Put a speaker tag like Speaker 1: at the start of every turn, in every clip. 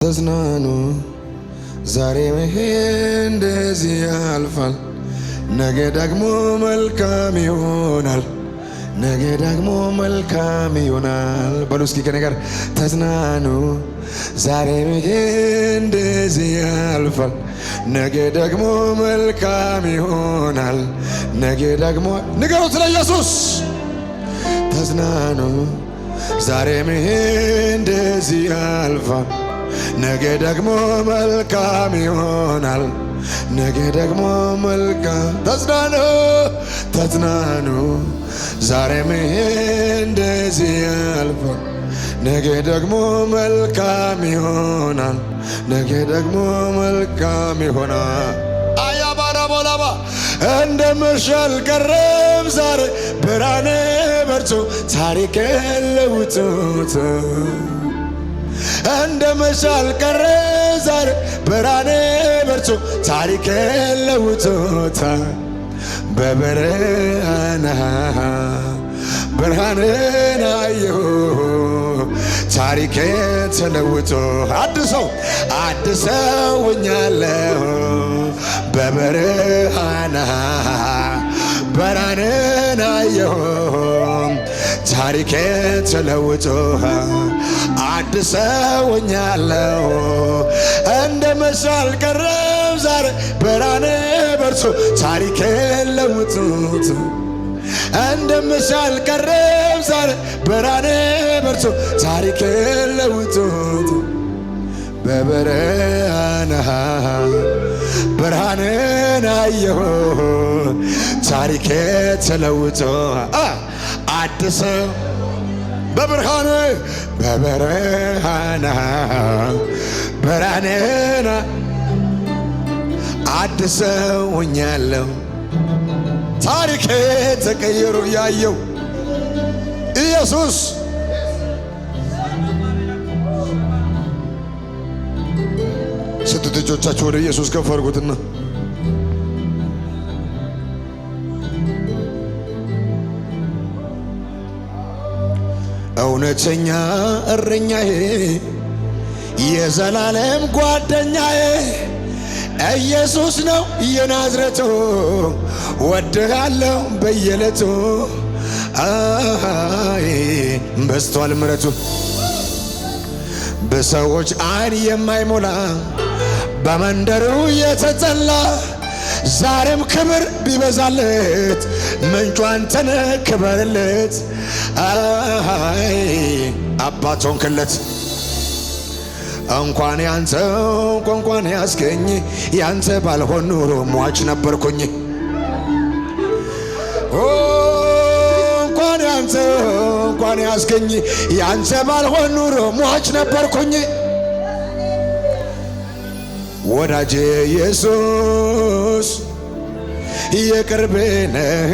Speaker 1: ተዝናኑ ዛሬ እንደዚህ ያልፋል፣ ነገ ደግሞ መልካም ይሆናል፣ ነገ ደግሞ መልካም ይሆናል። በሉ እስኪ ከኔ ጋር ተዝናኑ ዛሬ እንደዚህ ያልፋል፣ ነገ ደግሞ መልካም ይሆናል፣ ነገ ደግሞ ንገሩት ለኢየሱስ። ተዝናኑ ዛሬ እንደዚህ ያልፋል፣ ነገ ደግሞ መልካም ይሆናል፣ ነገ ደግሞ መልካም። ተዝናኑ ተዝናኑ ዛሬም እንደዚህ ያልፋል፣ ነገ ደግሞ መልካም ይሆናል፣ ነገ ደግሞ መልካም ይሆናል። አያባራቦላባ እንደመሻል ቀረም ዛሬ ብርሃኔ በርቶ ታሪክ ለውጦት እንደመሻል ቀረ ዛሬ ብርሃኔ በርቶ ታሪክ ለውጦታል። በብርሃን ብርሃንን አየሁ ታሪኬ ተለውጦ አድሰው ሆኛለሁ። በብርሃን ብርሃንን አየሁ ታሪኬ ተለውጦ አድሰው ሆኛለሁ። እንደመሻል ቀረም ዛሬ ብርሃኔ በርቶ ታሪኬ ለውጦት እንደመሻል ቀረም ዛሬ ብርሃኔ በርቶ ታሪኬ ለውጦት በብርሃን ብርሃንን አየሁ ታሪኬ ተለውጦ አድሰው በብርሃን ብርሃንን አድሰው ሆኛለሁ ታሪኬ ተቀየሩ ያየው ኢየሱስ። ስንት እጆቻችሁ ወደ ኢየሱስ ከፍ አድርጉትና እውነተኛ እረኛዬ የዘላለም ጓደኛዬ ኢየሱስ ነው የናዝሬቱ ወድሃለሁ በየዕለቱ በስቷል ምሕረቱ በሰዎች ዓይን የማይሞላ በመንደሩ የተጠላ ዛሬም ክብር ቢበዛለት ምንጩ አንተነ ክበርለት አባት ሆንክለት። እንኳን ያንተው እንኳን ያስገኝ ያንተ ባልሆን ኑሮ ሟች ነበርኩኝ። እንኳን ያንተው እንኳን ያስገኝ ያንተ ባልሆን ኑሮ ሟች ነበርኩኝ። ወዳጄ ኢየሱስ የቅርቤ ነህ፣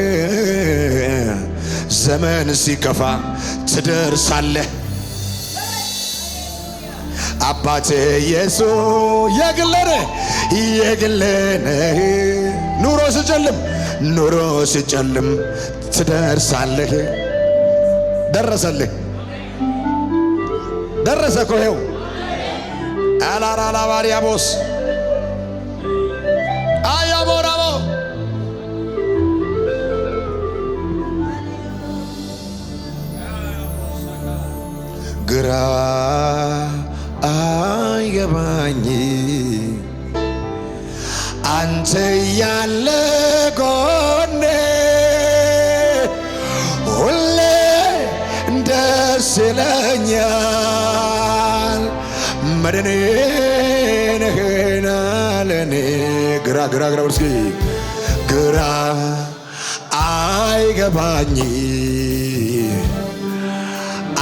Speaker 1: ዘመን ሲከፋ ትደርሳለህ። አባቴ ኢየሱስ የግሌ ነህ፣ ኑሮ ሲጨልም ትደርሳለህ። ደረሰልህ ደረሰ እኮ ይኸው አላራላባሪያቦስ አያቦራቦ ግራ አይገባኝ አንተ ያለ ጎኔ ሁሌ ደስ ይለኛል። መድኔ ነህና ለኔ ግራ እስኪ ግራ አይገባኝ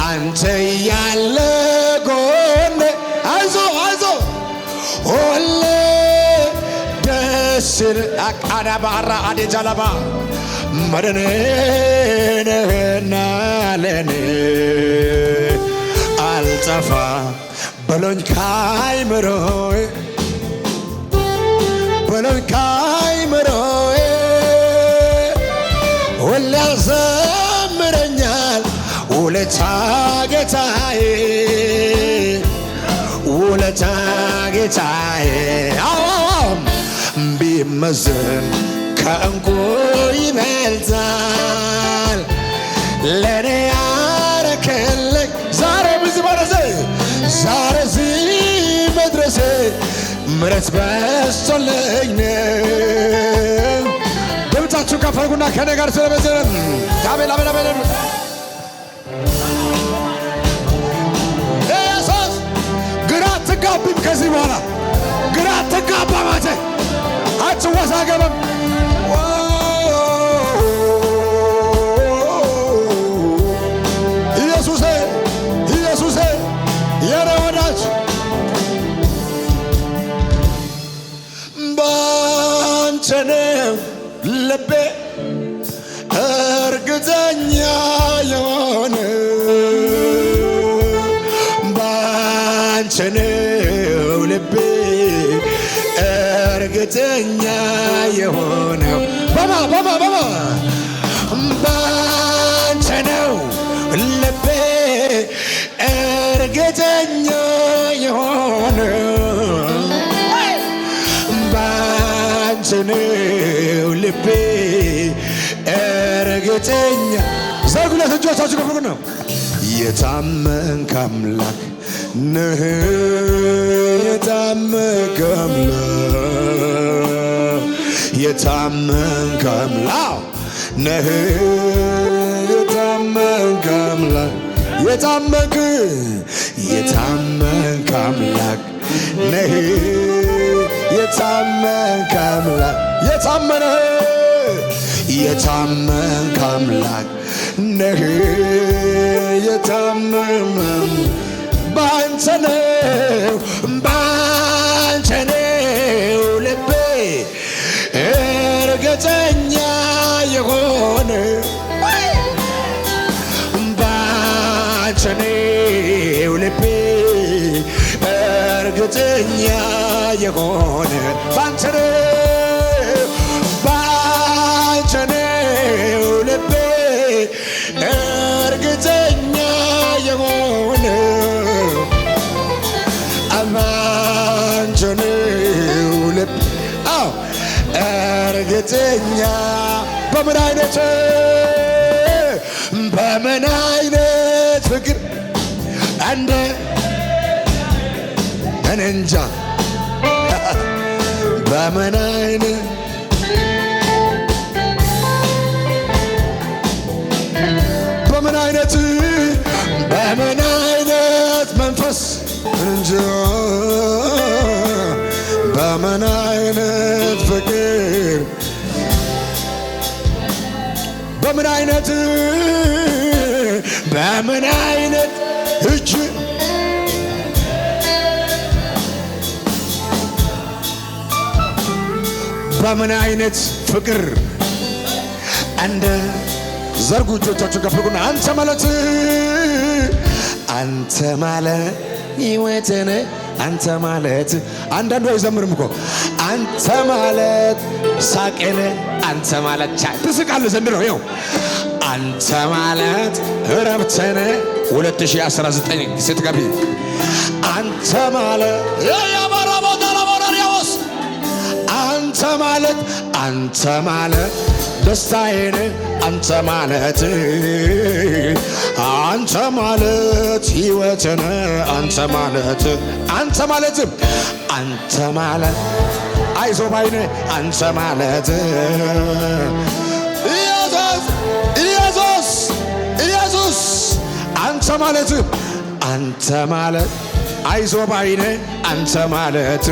Speaker 1: አንተ ያለ ጎኔ አይዞ ሁሌ ደስ አቃዳ ባራ አዴጃላባ መድኔ ነህና ለኔ አልጠፋ በሎኝ ካይምሮዬ ሁሌ ያዘምረኛል ውለታ ጌታዬ ውለታ ጌታዬ ቢመዘን ከዕንቁ ይበልጣል። ለኔ ያረክልኝ ዛሬ ብዙ መድረሴ ዛሬ እዚህ መድረሴ ምሕረት በዝቶልኝ ነው። ድምፃችሁ ከፍ አድርጉና ከእኔ ጋር ስለበዘን አቤል አቤል አቤል ኢየሱስ ግራ አትጋቢም። ከዚህ በኋላ ግራ አትጋባም። አንተ አትወዛገብም። ኢየሱሴ ኢየሱሴ የኔ ወዳጅ ባንተ ነው ልቤ እርግጠኛ የሆነ ባንተ ነው ልቤ እርግጠኛ የሆነው ባንተ ነው ልቤ እርግጠኛ የሆነው ባንተ ነው ልቤ እርግጠኛ። ዘርጉለት እጆቻችሁ ከፍ ነው። የታመንክ አምላክ ነህ የታመንክ አምላክ የታመንክ አምላክ ነህ የታመንክ አምላክ የታመንክ አምላክ ነህ የታመንክ አምላክ የታመንክ አምላክ ነህ የታመንክ ባንተ ነው ልቤ እርግጠኛ የሆነ ባንተ ነው ልቤ እርግጠኛ የሆነ ባንተ ነው ልቤ እርግጠኛ የሆነ ባንተ ነው ልቤ እርግጠኛ በምን አይነት ፍቅር እንደ እኔ እንጃ በምን አይነት መንፈስ እንጃ በምን አይነት ፍቅር በምን አይነት እጅ በምን አይነት ፍቅር እንደ ዘርጉ እጆቻችሁ ከፍ አድርጉና አንተ ማለት ሕይወቴን አንተ ማለት አንዳንዱ አይዘምርም እኮ አንተ ማለት ሳቄን አንተ ማለት ትስቃለህ ዘንድሮ ይኸው አንተ ማለት እረፍቴን 2019 ስትገቢ አንተ ማለት አንተ ማለት ደስታዬን አንተ ማለት ሕይወቴን አንተ ማለት አይዞህ ባይኔ አንተ ማለት ኢየሱስ አንተ ማለት አይዞህ ባይኔ አንተ ማለት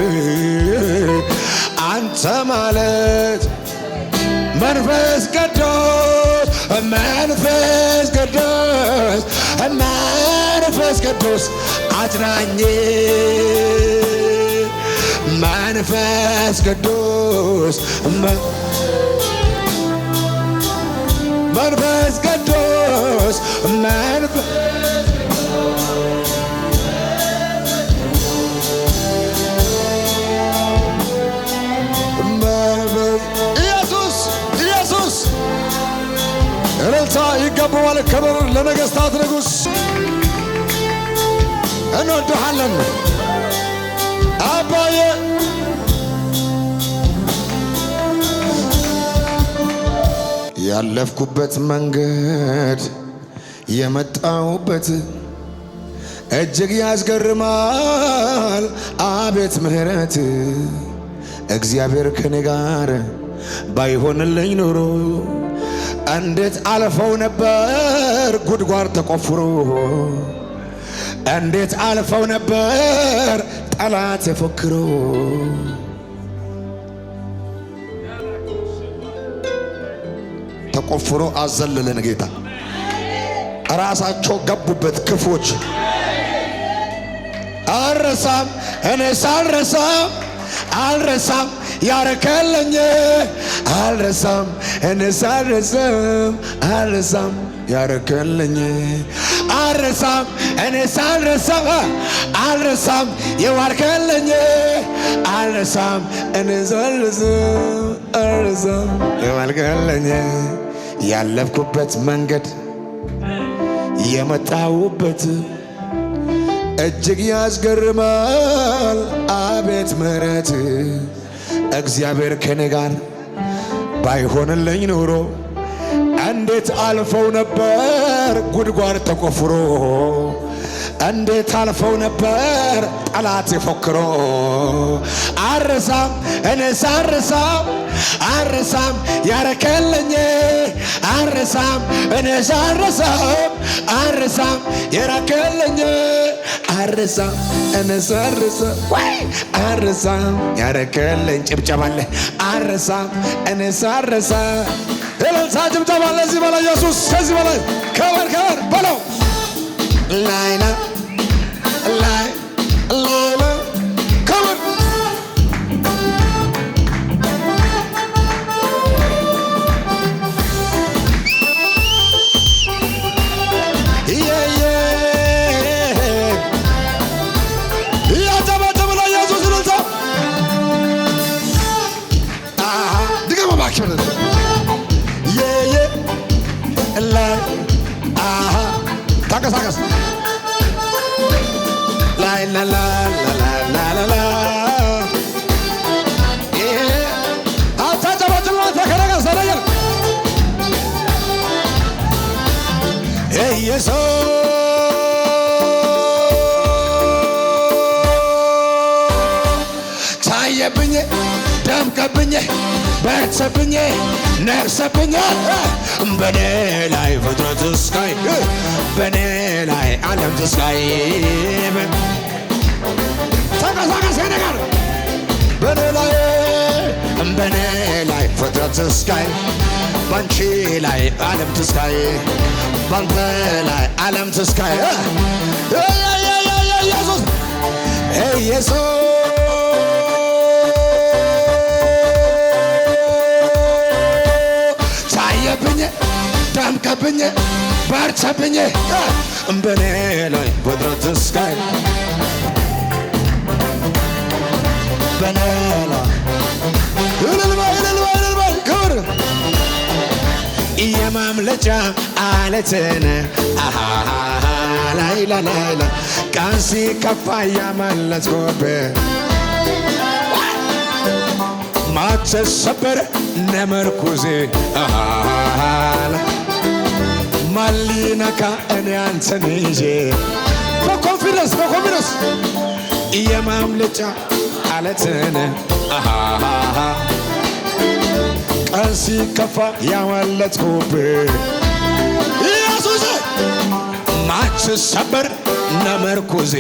Speaker 1: መንፈስ ቅዱስ አጽናኝ መንፈስ ቅዱስ እልልታ ይገባዋል። ክብር ለነገሥታት ንጉሥ። እንወድሃለን ያለፍኩበት መንገድ የመጣሁበት እጅግ ያስገርማል አቤት ምሕረት እግዚአብሔር ከኔ ጋር ባይሆንልኝ ኖሮ እንዴት አልፈው ነበር ጉድጓድ ተቆፍሮ እንዴት አልፈው ነበር ጠላት ፎክሮ ተቆፍሮ አዘለለን ጌታ ራሳቸው ገቡበት ክፎች አልረሳም እኔ አልረሳም ያረከለኝ አልረሳም እኔ አልረሳም ያረከለኝ አልረሳም እኔ አልረሳም የዋርከለኝ አልረሳም እኔ አልረሳም የዋርከለኝ ያለፍኩበት መንገድ የመጣሁበት እጅግ ያስገርማል አቤት ምሕረት እግዚአብሔር ከኔ ጋር ባይሆንልኝ ኖሮ እንዴት አልፈው ነበር ጉድጓድ ተቆፍሮ እንዴት አልፈው ነበር ጠላት ፎክሮ አልረሳም እኔ አልረሳም ያረከለኝ አልረሳም እኔ አልረሳም ያረከለኝ አልረሳም እኔ አልረሳም ያረከለኝ ጭብጨባለ አልረሳም እኔ አልረሳም እልልታ ጭብጨባለ እዚህ በላይ ኢየሱስ ከዚህ በላይ ከበር በለው ላይላ ከበር ታንቀሳቀስ ላይ ላላላላላ አታጨባጭባ ተከረቀስ ተለየ ኢየሱስ ታየብኝ ደምቀብኝ በርተብኝ ነግሰብኝ በኔ ላይ ፍጥረት እስካይ በኔ ላይ ዓለም እስካይ ተንቀሳቀስ ነገር በኔ ላይ ፍጥረት እስካይ ባንቺ ላይ ዓለም እስካይ ባንተ ላይ ዓለም እስካይ ኢየሱስ ኢየሱስ ደምቀብኝ በርተብኝ በኔ ላይ ፍጥረት እስካይ በኔ ላይ እልል በል ክብር የማምለጫ አለትን ላይላ ቀን ሲከፋ ያመለጥኩብህ ማትሰበር ነመርኩዜ ማሊነካ እኔ አንተን ይዤ በኮንፊደንስ የማምለጫ አለትን ቀን ሲከፋ ያመለጥኩብህ ኢየሱስ ማትሰበር ነመርኩዜ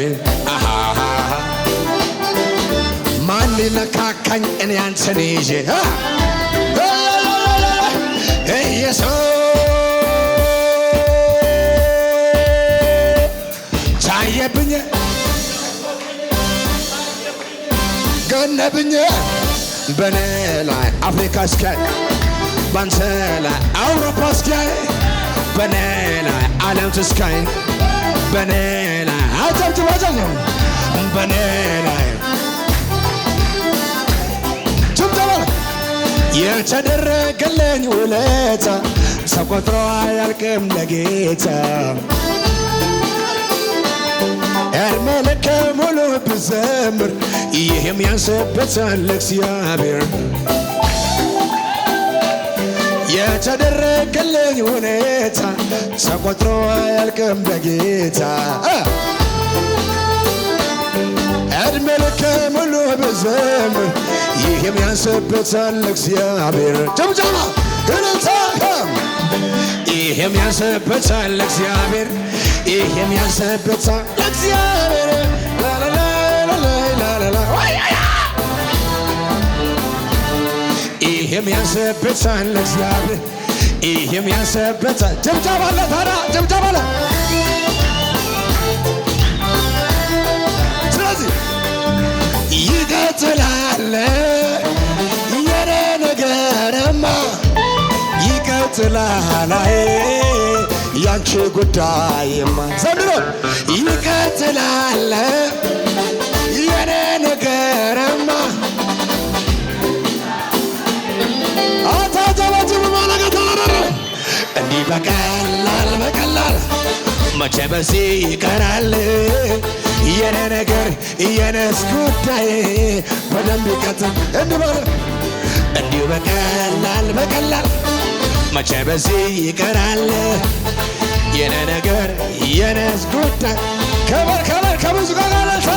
Speaker 1: ማን ሊነካካኝ እኔ አንተን ይዤ ኢየሱስ ታየብኝ ገነብኝ በኔ ላይ አፍሪካ እስኪያይ ባንተ ላይ አውሮፓ እስኪያይ በኔ ላይ ዓለም እስኪያይ በኔ ላይ አጨብጭባጨብ በኔ ላይ የተደረገልኝ ውለታ ተቆጥሮ አያልቅም ለጌታ እድሜ ልክ ሙሉ ብዘምር ይህም ያንስበታል ለእግዚአብሔር የተደረገልኝ ሁኔታ ተቆጥሮ አያልቅም በጌታ ዕድሜ ልክ ሙሉ ብዘምር ይህም ያንስበታል ለእግዚአብሔር ጭብጨባ እልልታ ይህም ያንስበታል ለእግዚአብሔር ይህም ያንስበታል ለእግዚአብሔር ይህም ያንስበታል ለእግዚአብሔር ይህም ያንስበታል ጭብጨባ አለ ታዲያ ጭብጨባ አለ ስለዚህ ይቀጥላል የኔ ነገርማ ይቀጥላል ያንቺ ጉዳይማ ዘንድሮ ይቀጥላል የኔ ነገርማ አታጀበጅብ ማለገታ እንዲህ በቀላል መቼ በዚህ ይቀራል የኔ ነገር የኔስ ጉዳይ በደንብ ይቀጥል እንዲሁ በቀላል መቼ በዚህ ይቀራል የኔ ነገር የኔስ ጉዳይ ከበር ከሙዚቃ ጋር ለልታ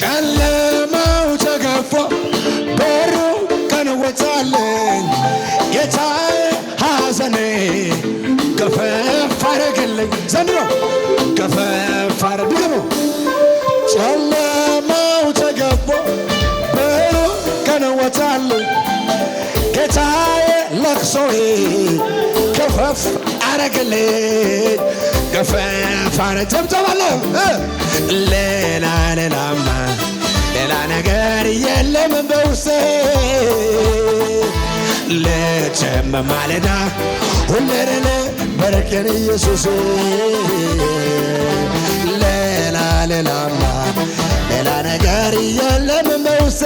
Speaker 1: ጨለማው ተገፎ በሩ ቀን ወጣልኝ ጌታዬ ሐዘኔ ገፈፍ አረገልኝ ዘንድሮ ገፈፍ አረግልኝ ጨለማው ተገፎ በሩ ቀን ወጣልኝ ጌታዬ ለቅሶዬ ገፈፍ አረገልኝ ገፈፍ አረጀብጀባለሁ ሌላማ ሌላ ነገር የለም በውስጤ ልጀም ማለዳ ሁሌ በረከን ኢየሱስ ሌላማ ሌላ ነገር የለም በውስጤ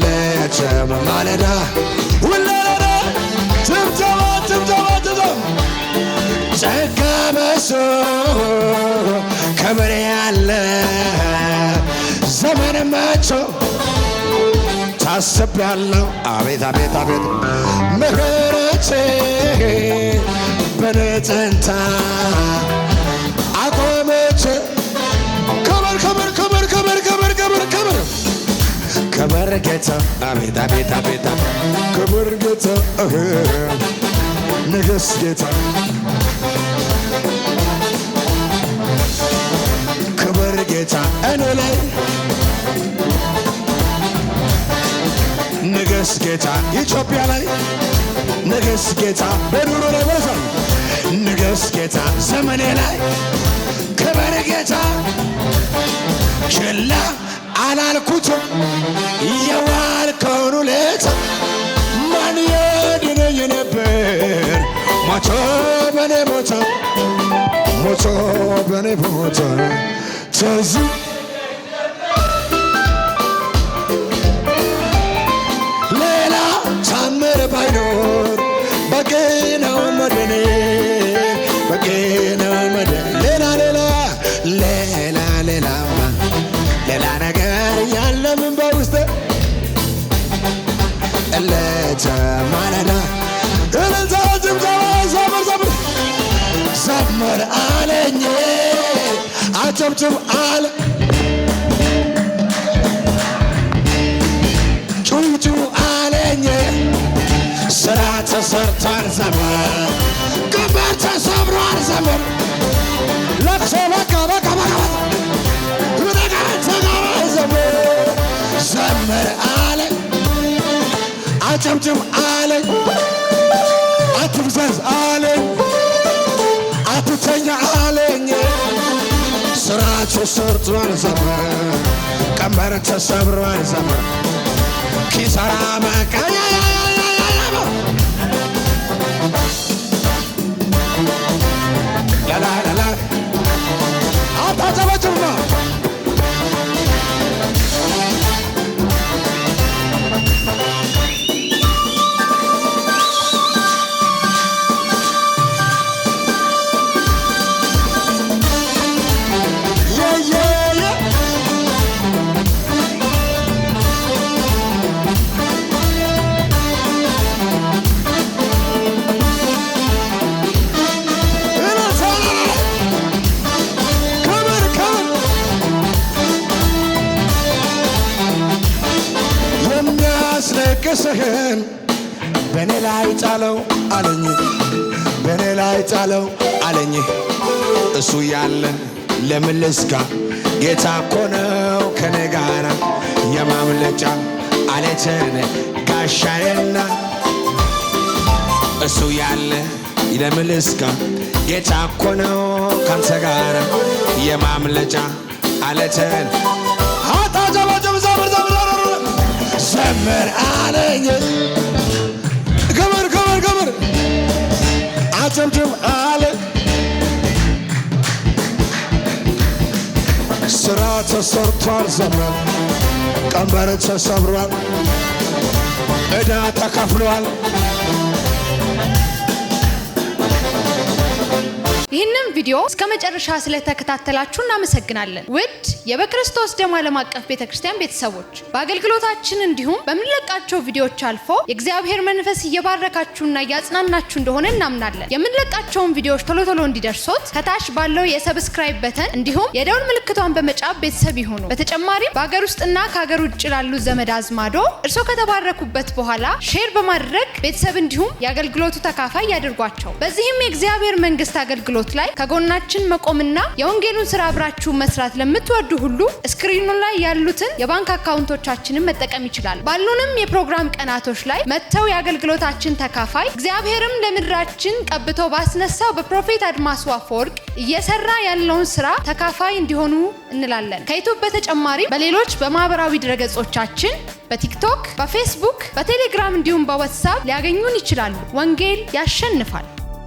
Speaker 1: ልጀም ማለዳ ሁሌ ጭብጨባ ጸጋ በሶ ክብር ያለ ዘመን መቾ ታስቤያለሁ አቤት ምሕረቴ በኔ ጸንታ አቆመች ክብር ጌታ አቤት ክብር ጌታ ንገስ ጌታ ክብር ጌታ እኔ ላይ ንገስ ጌታ ኢትዮጵያ ላይ ንገስ ጌታ በኑሮ ላይ ወሰን ንገስ ጌታ ዘመኔ ላይ ክብር ጌታ ችላ አላልኩትም የዋልከውን ውለታ ማን ያድነኝ ነበር ሞቶ በኔ ሞተ ትዝ ሌላ ታምር ባይኖር በቂ ነው መድኔ ሌላ ነገር ያለምን በውስጥ ለተማለዳ እልልታ ጭብጨባ ዘምር አለኝ አጨብጭብ አለ ጩጩ አለኝ ስራ ተሰርቷል ዘመር ቀንበር ተሰብሯል ዘመር ለቅሶ በቃ ዘመር ዘምር አለኝ አጨብጭብ አለኝ አትፍዘዝ አለኝ አትተኛ አለኝ ስራ ተሰርቷል ዘመር ቀንበር ተሰብሯል ዘመር ኪሳራ መቃያ ላላላ አታጨበጭብና ላይ ጣለው አለኝ በኔ ላይ ጣለው አለኝ እሱ ያለ ለምን ልስጋ ጌታ እኮ ነው ከኔ ጋራ የማምለጫ አለቴን ጋሻዬና እሱ ያለ ለምን ልስጋ ጌታ እኮ ነው ካንተ ጋራ የማምለጫ አለቴን ዘምር አለኝ ገመር አጨብጭብ አለ ስራ ተሰርቷል ዘመን ቀንበር ተሰብሯል ዕዳ ተከፍሏል።
Speaker 2: ይህንን ቪዲዮ እስከ መጨረሻ ስለተከታተላችሁ እናመሰግናለን። ውድ የበክርስቶስ ደም ዓለም አቀፍ ቤተክርስቲያን ቤተሰቦች በአገልግሎታችን እንዲሁም በምንለቃቸው ቪዲዮዎች አልፎ የእግዚአብሔር መንፈስ እየባረካችሁና እያጽናናችሁ እንደሆነ እናምናለን። የምንለቃቸውን ቪዲዮዎች ቶሎ እንዲደርሶት ከታች ባለው የሰብስክራይብ በተን እንዲሁም የደውል ምልክቷን በመጫን ቤተሰብ ይሁኑ። በተጨማሪም በአገር ውስጥና ከሀገር ውጭ ላሉ ዘመድ አዝማዶ እርሶ ከተባረኩበት በኋላ ሼር በማድረግ ቤተሰብ እንዲሁም የአገልግሎቱ ተካፋይ ያድርጓቸው። በዚህም የእግዚአብሔር መንግስት አገልግሎት ላይ ከጎናችን መቆምና የወንጌሉን ስራ አብራችሁ መስራት ለምትወዱ ሁሉ ስክሪኑ ላይ ያሉትን የባንክ አካውንቶቻችንን መጠቀም ይችላል። ባሉንም የፕሮግራም ቀናቶች ላይ መተው የአገልግሎታችን ተካፋይ እግዚአብሔርም ለምድራችን ቀብቶ ባስነሳው በፕሮፌት አድማሱ አፈወርቅ እየሰራ ያለውን ስራ ተካፋይ እንዲሆኑ እንላለን። ከዩቲዩብ በተጨማሪ በሌሎች በማህበራዊ ድረገጾቻችን በቲክቶክ፣ በፌስቡክ፣ በቴሌግራም እንዲሁም በዋትስአፕ ሊያገኙን ይችላሉ። ወንጌል ያሸንፋል።